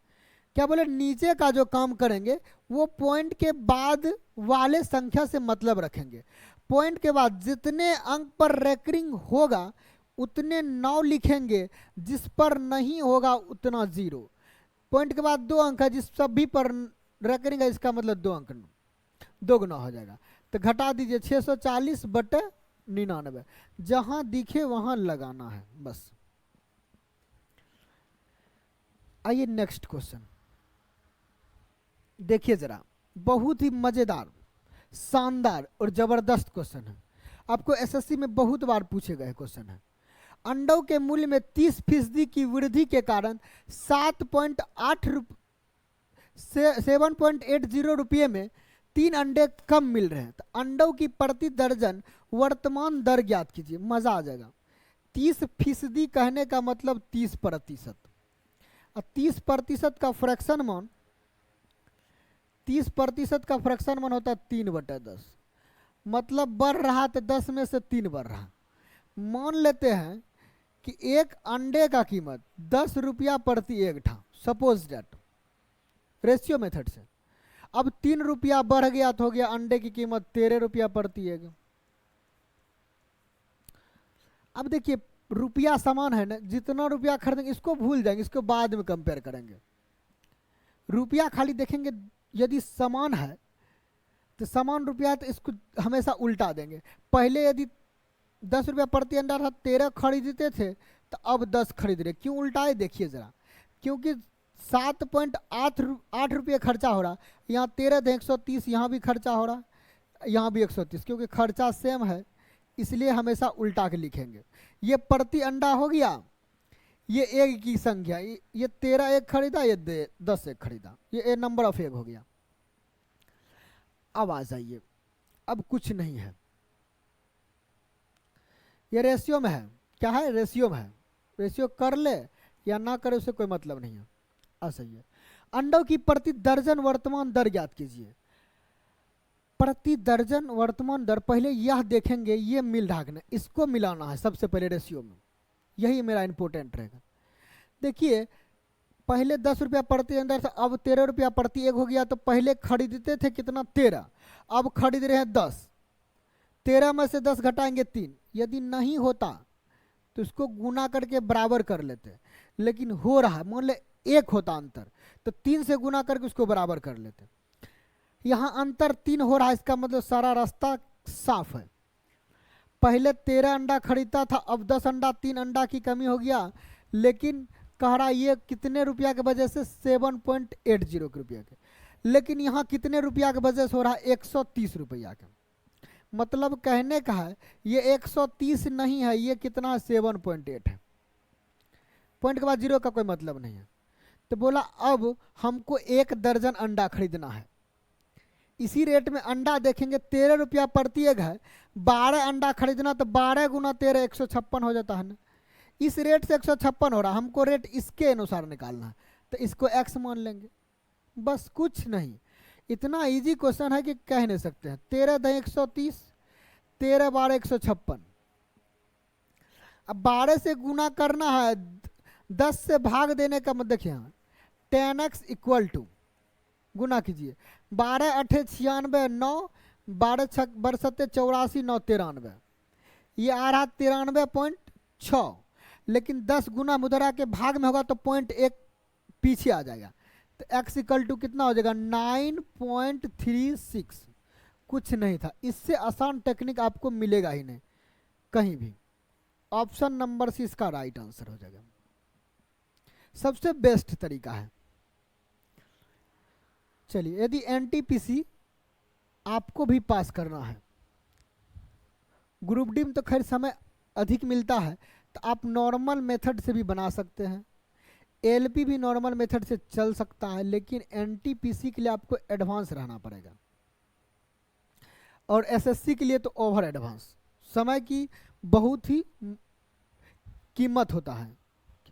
क्या बोले, नीचे का जो काम करेंगे वो पॉइंट के बाद वाले संख्या से मतलब रखेंगे। पॉइंट के बाद जितने अंक पर रेकरिंग होगा उतने 9 लिखेंगे, जिस पर नहीं होगा उतना 0। पॉइंट के बाद 2 अंक है, जिस सभी पर रेकरिंग है, इसका मतलब 2 अंक 2 गुना हो जाएगा। तो घटा दीजिए 640/99, जहां दिखे वहां लगाना है बस। आइए नेक्स्ट क्वेश्चन देखिए जरा, बहुत ही मजेदार, शानदार और जबरदस्त क्वेश्चन है। आपको एसएससी में बहुत बार पूछे गए क्वेश्चन है। अंडों के मूल्य में 30% की वृद्धि के कारण 7.80 रुपये में 3 अंडे कम मिल रहे हैं। तो अंडों की प्रति दर्जन वर्तमान दर ज्ञात कीजिए। मजा आ जाएगा। 30% कहने का मतलब 30%, और 30% का फ्रैक्शन मान, 30% का फ्रैक्शन मान होता है 3/10, मतलब बढ़ रहा तो 10 में से 3 बढ़ रहा। मान लेते हैं कि एक अंडे का कीमत 10 रुपया प्रति एग था, सपोज दैट, रेशियो मेथड से। अब 3 रुपया बढ़ गया तो हो गया अंडे की कीमत 13 रुपया प्रति एग। अब देखिए रुपया समान है ना, जितना रुपया खरीदेंगे इसको भूल जाएंगे, इसको बाद में कंपेयर करेंगे। रुपया खाली देखेंगे, यदि समान है तो समान रुपया है तो इसको हमेशा उल्टा देंगे। पहले यदि 10 रुपया प्रति अंडा था, 13 खरीदते थे, तो अब 10 खरीद रहे। क्यों उल्टाए देखिए जरा, क्योंकि 7.8 रुपये खर्चा हो रहा, यहाँ 13 थे 130, यहाँ भी खर्चा हो रहा, यहाँ भी 130, क्योंकि खर्चा सेम है, इसलिए हमेशा उल्टा के लिखेंगे। ये प्रति अंडा हो गया, ये एग की संख्या, ये 13 एग खरीदा, ये 10 एग खरीदा, ये नंबर ऑफ एग हो गया। अब आ जाइए, अब कुछ नहीं है, ये रेशियो में है। क्या है? रेशियो में है। रेशियो कर ले या ना करे उससे कोई मतलब नहीं है। सही है। अंडों की प्रति दर्जन वर्तमान दर ज्ञात कीजिए। प्रति दर्जन वर्तमान दर, पहले यह देखेंगे ये मिल रहा है, इसको मिलाना है सबसे पहले रेशियो में, यही मेरा इंपॉर्टेंट रहेगा। देखिए पहले 10 रुपया प्रति अंडा था, अब 13 रुपया प्रति एग हो गया। तो पहले खरीदते थे कितना? 13, अब खरीद रहे हैं 10। 13 में से 10 घटाएंगे 3, यदि नहीं होता तो इसको गुना करके बराबर कर लेते, लेकिन हो रहा है, मान ले 1 होता अंतर, तो 3 से गुना करके उसको बराबर कर लेते। यहाँ अंतर 3 हो रहा है, इसका मतलब सारा रास्ता साफ है। पहले 13 अंडा खरीदता था, अब 10 अंडा, 3 अंडा की कमी हो गया, लेकिन कह रहा ये कितने रुपया के वजह से? 7.80 रुपया के। लेकिन यहाँ कितने रुपया के वजह से हो रहा है? 130 रुपया के। मतलब कहने का है ये 130 नहीं है, ये कितना? 7.8 है। पॉइंट के बाद 0 का कोई मतलब नहीं है। तो बोला अब हमको 1 दर्जन अंडा खरीदना है। इसी रेट में अंडा देखेंगे 13 रुपया प्रति एग है, 12 अंडा खरीदना, तो 12 गुना 13 156 हो जाता है ना। इस रेट से 156 हो रहा, हमको रेट इसके अनुसार निकालना है, तो इसको x मान लेंगे, बस कुछ नहीं। इतना इजी क्वेश्चन है कि कह नहीं सकते हैं। 13 × 130, 13 12 156। अब 12 से गुना करना है, 10 से भाग देने का मतलब देखिए, 10x = गुना कीजिए, 12 8 96 9, 12 6 62 84 9 93, ये आ रहा 93.6। लेकिन 10 गुना मुद्रा के भाग में होगा तो 0.1 पीछे आ जाएगा, तो x = कितना हो जाएगा? 9.36। कुछ नहीं था, इससे आसान टेक्निक आपको मिलेगा ही नहीं कहीं भी। ऑप्शन नंबर सी इसका राइट आंसर हो जाएगा, सबसे बेस्ट तरीका है। चलिए, यदि एनटीपीसी आपको भी पास करना है, ग्रुप डी में तो खैर समय अधिक मिलता है, तो आप नॉर्मल मेथड से भी बना सकते हैं, एलपी भी नॉर्मल मेथड से चल सकता है, लेकिन एनटीपीसी के लिए आपको एडवांस रहना पड़ेगा, और एसएससी के लिए तो ओवर एडवांस। समय की बहुत ही कीमत होता है,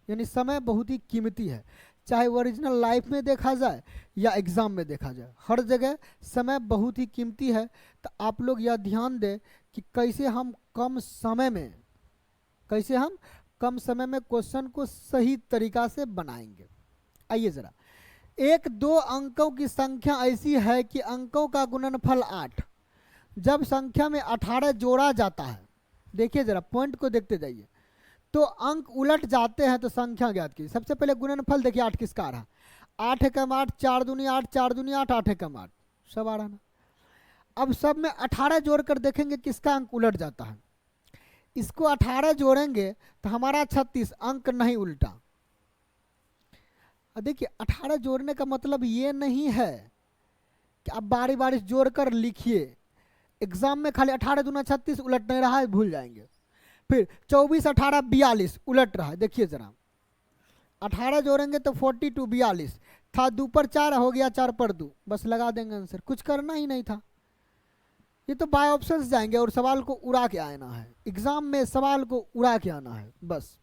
यानी समय बहुत ही कीमती है, चाहे ओरिजिनल लाइफ में देखा जाए या एग्ज़ाम में देखा जाए, हर जगह समय बहुत ही कीमती है। तो आप लोग यह ध्यान दें कि कैसे हम कम समय में क्वेश्चन को सही तरीका से बनाएंगे। आइए ज़रा, 1-2 अंकों की संख्या ऐसी है कि अंकों का गुणनफल 8, जब संख्या में 18 जोड़ा जाता है, देखिए ज़रा पॉइंट को देखते जाइए, तो अंक उलट जाते हैं तो संख्या ज्ञात कीजिए। सबसे पहले गुणनफल देखिए 8 किसका आ रहा? 8 एकम 8, 4 दूनी 8, 4 दूनी 8, 8 एकम 8, सब आ रहा ना। अब सब में 18 जोड़कर देखेंगे किसका अंक उलट जाता है। इसको 18 जोड़ेंगे तो हमारा 36, अंक नहीं उल्टा। देखिए 18 जोड़ने का मतलब ये नहीं है कि आप बारी बारी जोड़कर लिखिए। एग्जाम में खाली 18 दूना 36 उलट नहीं रहा है, भूल जाएंगे। फिर 24 18 42 उलट रहा है, देखिए जरा 18 जोड़ेंगे तो 42 42 था, 2 पर 4 हो गया, 4 पर 2, बस लगा देंगे आंसर, कुछ करना ही नहीं था। ये तो बाय ऑप्शंस जाएंगे और सवाल को उड़ा के आना है, एग्जाम में सवाल को उड़ा के आना है बस।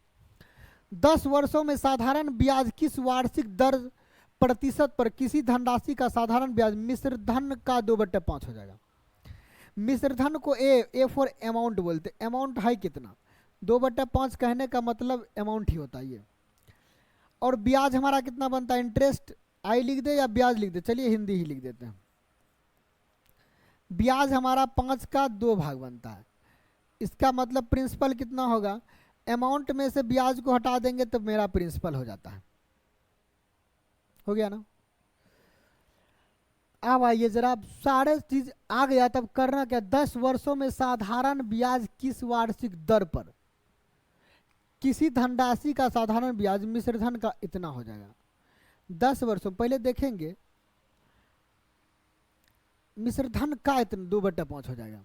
10 वर्षों में साधारण ब्याज किस वार्षिक दर प्रतिशत पर किसी धनराशि का साधारण ब्याज मिश्र धन का 2/5 हो जाएगा। मिश्र धन को ए फॉर अमाउंट बोलते, अमाउंट है कितना, 2/5 कहने का मतलब अमाउंट ही होता है ये। और ब्याज हमारा कितना बनता है, इंटरेस्ट आई लिख दे या ब्याज लिख दे, चलिए हिंदी ही लिख देते हैं। ब्याज हमारा 5 का 2 भाग बनता है, इसका मतलब प्रिंसिपल कितना होगा, अमाउंट में से ब्याज को हटा देंगे तो मेरा प्रिंसिपल हो जाता है, हो गया ना। अब आइए जरा, सारे चीज आ गया, तब करना क्या, 10 वर्षों में साधारण ब्याज किस वार्षिक दर पर किसी धनराशि का साधारण ब्याज मिश्र धन का इतना हो जाएगा। 10 वर्षों पहले देखेंगे मिश्र धन का इतना 2/5 हो जाएगा।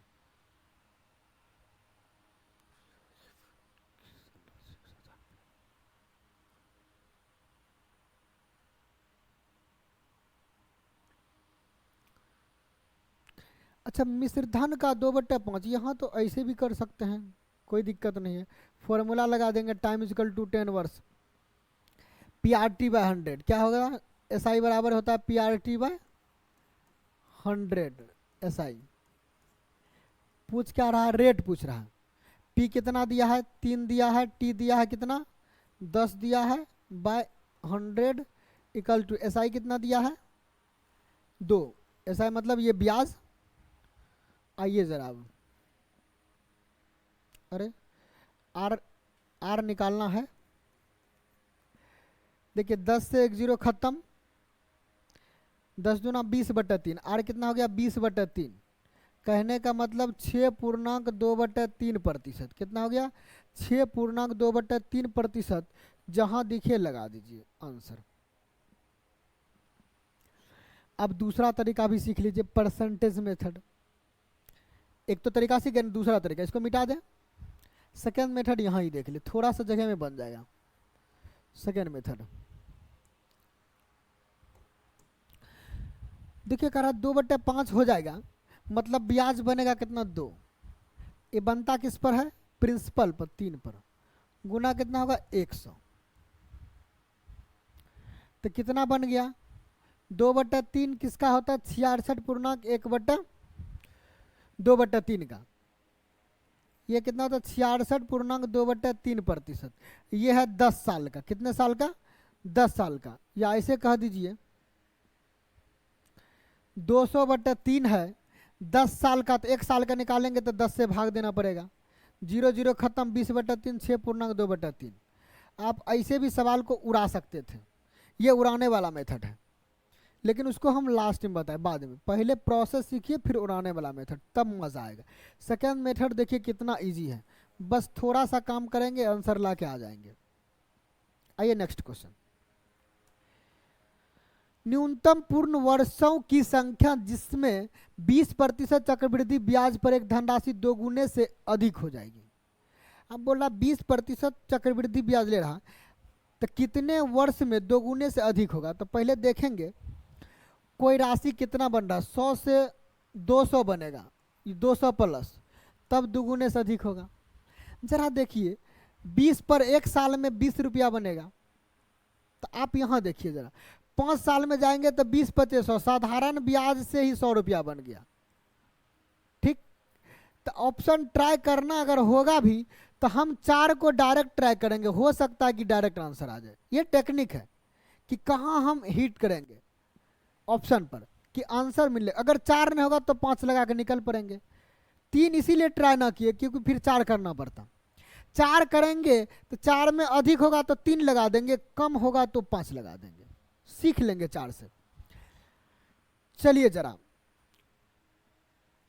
अच्छा, मिश्र धन का 2/5 यहाँ तो ऐसे भी कर सकते हैं, कोई दिक्कत नहीं है। फॉर्मूला लगा देंगे, टाइम इजकल टू 10 वर्ष, PRT/100 क्या होगा, SI बराबर होता है PRT/100 SI। पूछ क्या रहा है, रेट पूछ रहा है। P कितना दिया है, 3 दिया है, T दिया है कितना 10 दिया है, बाय 100 इक्वल टू SI कितना दिया है 2। SI मतलब ये ब्याज। आइए जरा अब, अरे आर निकालना है। देखिए 10 से 1 0 खत्म, 10 दूना 20/3, आर कितना हो गया 20/3, कहने का मतलब 6.2/3%। कितना हो गया 6.2/3%, जहां दिखे लगा दीजिए आंसर। अब दूसरा तरीका भी सीख लीजिए, परसेंटेज मेथड। एक तो तरीका सीख गए, दूसरा तरीका इसको मिटा दें, सेकेंड मेथड यहां ही देख ले, थोड़ा सा जगह में बन जाएगा। सेकेंड मेथड देखिए, कह रहा 2/5 हो जाएगा, मतलब ब्याज बनेगा कितना 2, ये बनता किस पर है, प्रिंसिपल पर 3 पर, गुना कितना होगा 100, तो कितना बन गया 2/3 किसका होता है 66.1/2/3 का, ये कितना होता है 66.2/3%। ये है 10 साल का, कितने साल का 10 साल का, या ऐसे कह दीजिए 200/3 है 10 साल का, तो 1 साल का निकालेंगे तो 10 से भाग देना पड़ेगा, 0 0 खत्म, 20/3 6.2/3। आप ऐसे भी सवाल को उड़ा सकते थे, ये उड़ाने वाला मेथड है, लेकिन उसको हम लास्ट में बताएं बाद में, पहले प्रोसेस सीखिए फिर उड़ाने वाला मेथड, तब मजा आएगा। सेकेंड मेथड देखिए कितना इजी है, बस थोड़ा सा काम करेंगे आंसर ला के आ जाएंगे। आइए नेक्स्ट क्वेश्चन, न्यूनतम पूर्ण वर्षों की संख्या जिसमें 20% चक्रवृद्धि ब्याज पर एक धनराशि दोगुने से अधिक हो जाएगी। अब बोल रहा 20% चक्रवृद्धि ब्याज ले रहा, तो कितने वर्ष में दोगुने से अधिक होगा, तो पहले देखेंगे कोई राशि कितना बन रहा है, 100 से 200 बनेगा, 200 प्लस, तब दोगुने से अधिक होगा। जरा देखिए 20 पर 1 साल में 20 रुपया बनेगा, तो आप यहाँ देखिए जरा 5 साल में जाएंगे तो 20 25 100, साधारण ब्याज से ही 100 रुपया बन गया। ठीक, तो ऑप्शन ट्राई करना अगर होगा भी तो हम 4 को डायरेक्ट ट्राई करेंगे, हो सकता है कि डायरेक्ट आंसर आ जाए। ये टेक्निक है कि कहाँ हम हिट करेंगे ऑप्शन पर कि आंसर मिले, अगर 4 नहीं होगा तो 5 लगा के निकल पड़ेंगे। 3 इसीलिए ट्राई ना किए क्योंकि फिर 4 करना पड़ता, 4 करेंगे तो 4 में अधिक होगा तो 3 लगा देंगे, कम होगा तो 5 लगा देंगे, सीख लेंगे 4 से। चलिए जरा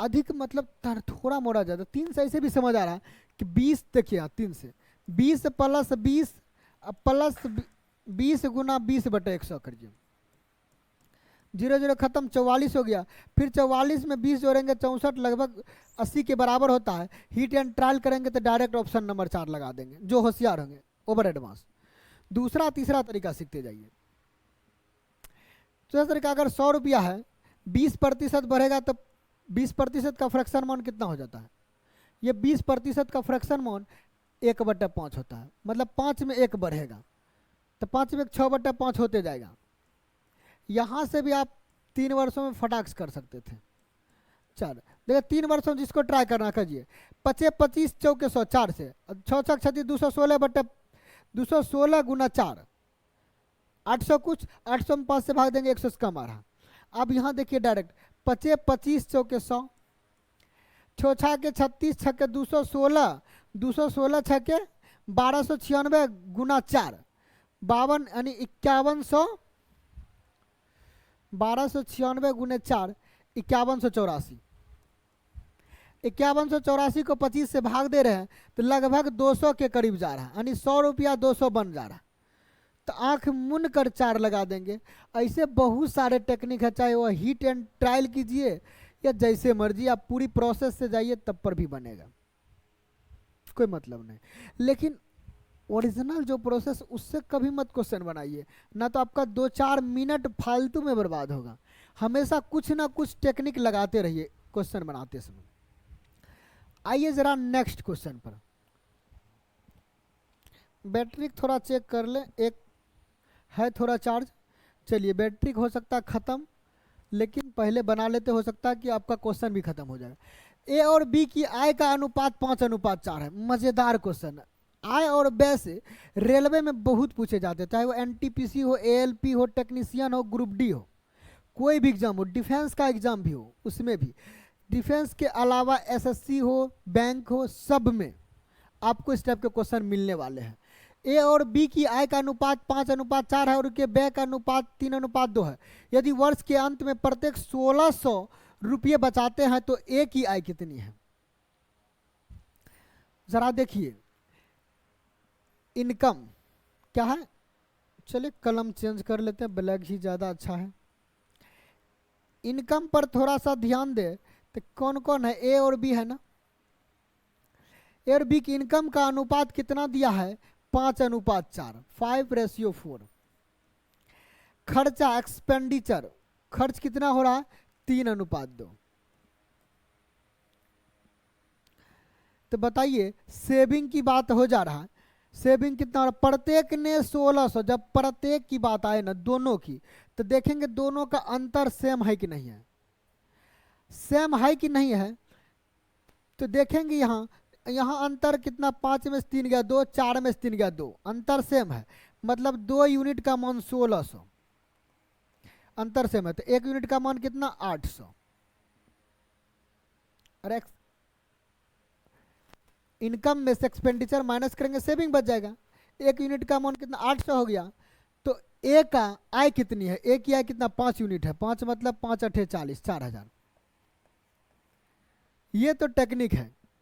अधिक मतलब थोड़ा मोड़ा ज्यादा, 3 से ऐसे भी समझ आ रहा है कि 20, देखिए 3 से 20 प्लस 20 प्लस 20 गुना 20/100 करिए, 0 0 खत्म, 44 हो गया। फिर 44 में 20 जोड़ेंगे 64, लगभग 80 के बराबर होता है। हीट एंड ट्रायल करेंगे तो डायरेक्ट ऑप्शन नंबर 4 लगा देंगे, जो होशियार होंगे ओवर एडवांस। दूसरा तीसरा तरीका सीखते जाइए। दूसरा तरीका, अगर 100 रुपया है, 20% बढ़ेगा तो 20% का फ्रैक्शन मान कितना हो जाता है? ये 20% का फ्रैक्शन मान 1/5 होता है, मतलब 5 में 1 बढ़ेगा तो 5 में 6/5 होते जाएगा। यहाँ से भी आप 3 वर्षों में फटाक से कर सकते थे। चल देखिए 3 वर्षों में जिसको ट्राई करना कीजिए। 25 25 चौके 100, 4 से 6 6 36, 216 गुना 4, 800 कुछ, 800 में 5 से भाग देंगे, 100 से कम आ रहा। अब यहाँ देखिए डायरेक्ट 25 25 चौके 100, 6 6 के 36, 6 के 216, 216 6 के 1296 गुना 4, 52 यानी 5100, 1296 गुने 4, 5184। 5184 को 25 से भाग दे रहे हैं तो लगभग 200 के करीब जा रहा है, यानी 100 रुपया 200 बन जा रहा है। तो आंख मुन कर 4 लगा देंगे। ऐसे बहुत सारे टेक्निक है, चाहे वो हीट एंड ट्रायल कीजिए या जैसे मर्जी, आप पूरी प्रोसेस से जाइए तब पर भी बनेगा, कोई मतलब नहीं। लेकिन ओरिजिनल जो प्रोसेस, उससे कभी मत क्वेश्चन बनाइए, ना तो आपका 2-4 मिनट फालतू में बर्बाद होगा। हमेशा कुछ ना कुछ टेक्निक लगाते रहिए क्वेश्चन बनाते समय। आइए जरा नेक्स्ट क्वेश्चन पर। बैटरी थोड़ा चेक कर ले, एक है थोड़ा चार्ज। चलिए बैटरी हो सकता है ख़त्म, लेकिन पहले बना लेते, हो सकता है कि आपका क्वेश्चन भी खत्म हो जाए। ए और बी की आय का अनुपात 5:4 है। मज़ेदार क्वेश्चन है। आय और व्यय से रेलवे में बहुत पूछे जाते हैं, चाहे वो एनटीपीसी हो, एएलपी हो, टेक्नीशियन हो, ग्रुप डी हो, कोई भी एग्जाम हो, डिफेंस का एग्जाम भी हो, उसमें भी, डिफेंस के अलावा एसएससी हो, बैंक हो, सब में आपको इस टाइप के क्वेश्चन मिलने वाले हैं। ए और बी की आय का अनुपात 5:4 है और उनके व्यय का अनुपात 3:2 है। यदि वर्ष के अंत में प्रत्येक 1600 रुपये बचाते हैं तो ए की आय कितनी है? जरा देखिए इनकम क्या है। चलिए कलम चेंज कर लेते हैं, ब्लैक ही ज़्यादा अच्छा है। इनकम पर थोड़ा सा ध्यान दे तो कौन कौन है, ए और बी है ना। ए और बी की इनकम का अनुपात कितना दिया है? 5:4, 5:4। खर्चा एक्सपेंडिचर, खर्च कितना हो रहा है? 3:2। तो बताइए सेविंग की बात हो जा रहा है, सेविंग कितना हो रहा है? प्रत्येक ने 1600, जब प्रत्येक की बात आए ना दोनों की, तो देखेंगे दोनों का अंतर सेम है कि नहीं है। सेम है कि नहीं है तो देखेंगे यहाँ, यहाँ अंतर कितना? 5 में से 3 गया 2, 4 में से 3 गया 2, अंतर सेम है, मतलब 2 यूनिट का मान 1600, अंतर सेम है। तो 1 यूनिट का मान कितना? 800। और इनकम में से एक्सपेंडिचर माइनस करेंगे, सेविंग बच जाएगा। 1 यूनिट का मान कितना? 800 हो गया। तो ए का आय कितनी है? ए की आय कितना? 5 यूनिट है, 5 मतलब 5 8 40, 4000। ये तो टेक्निक है।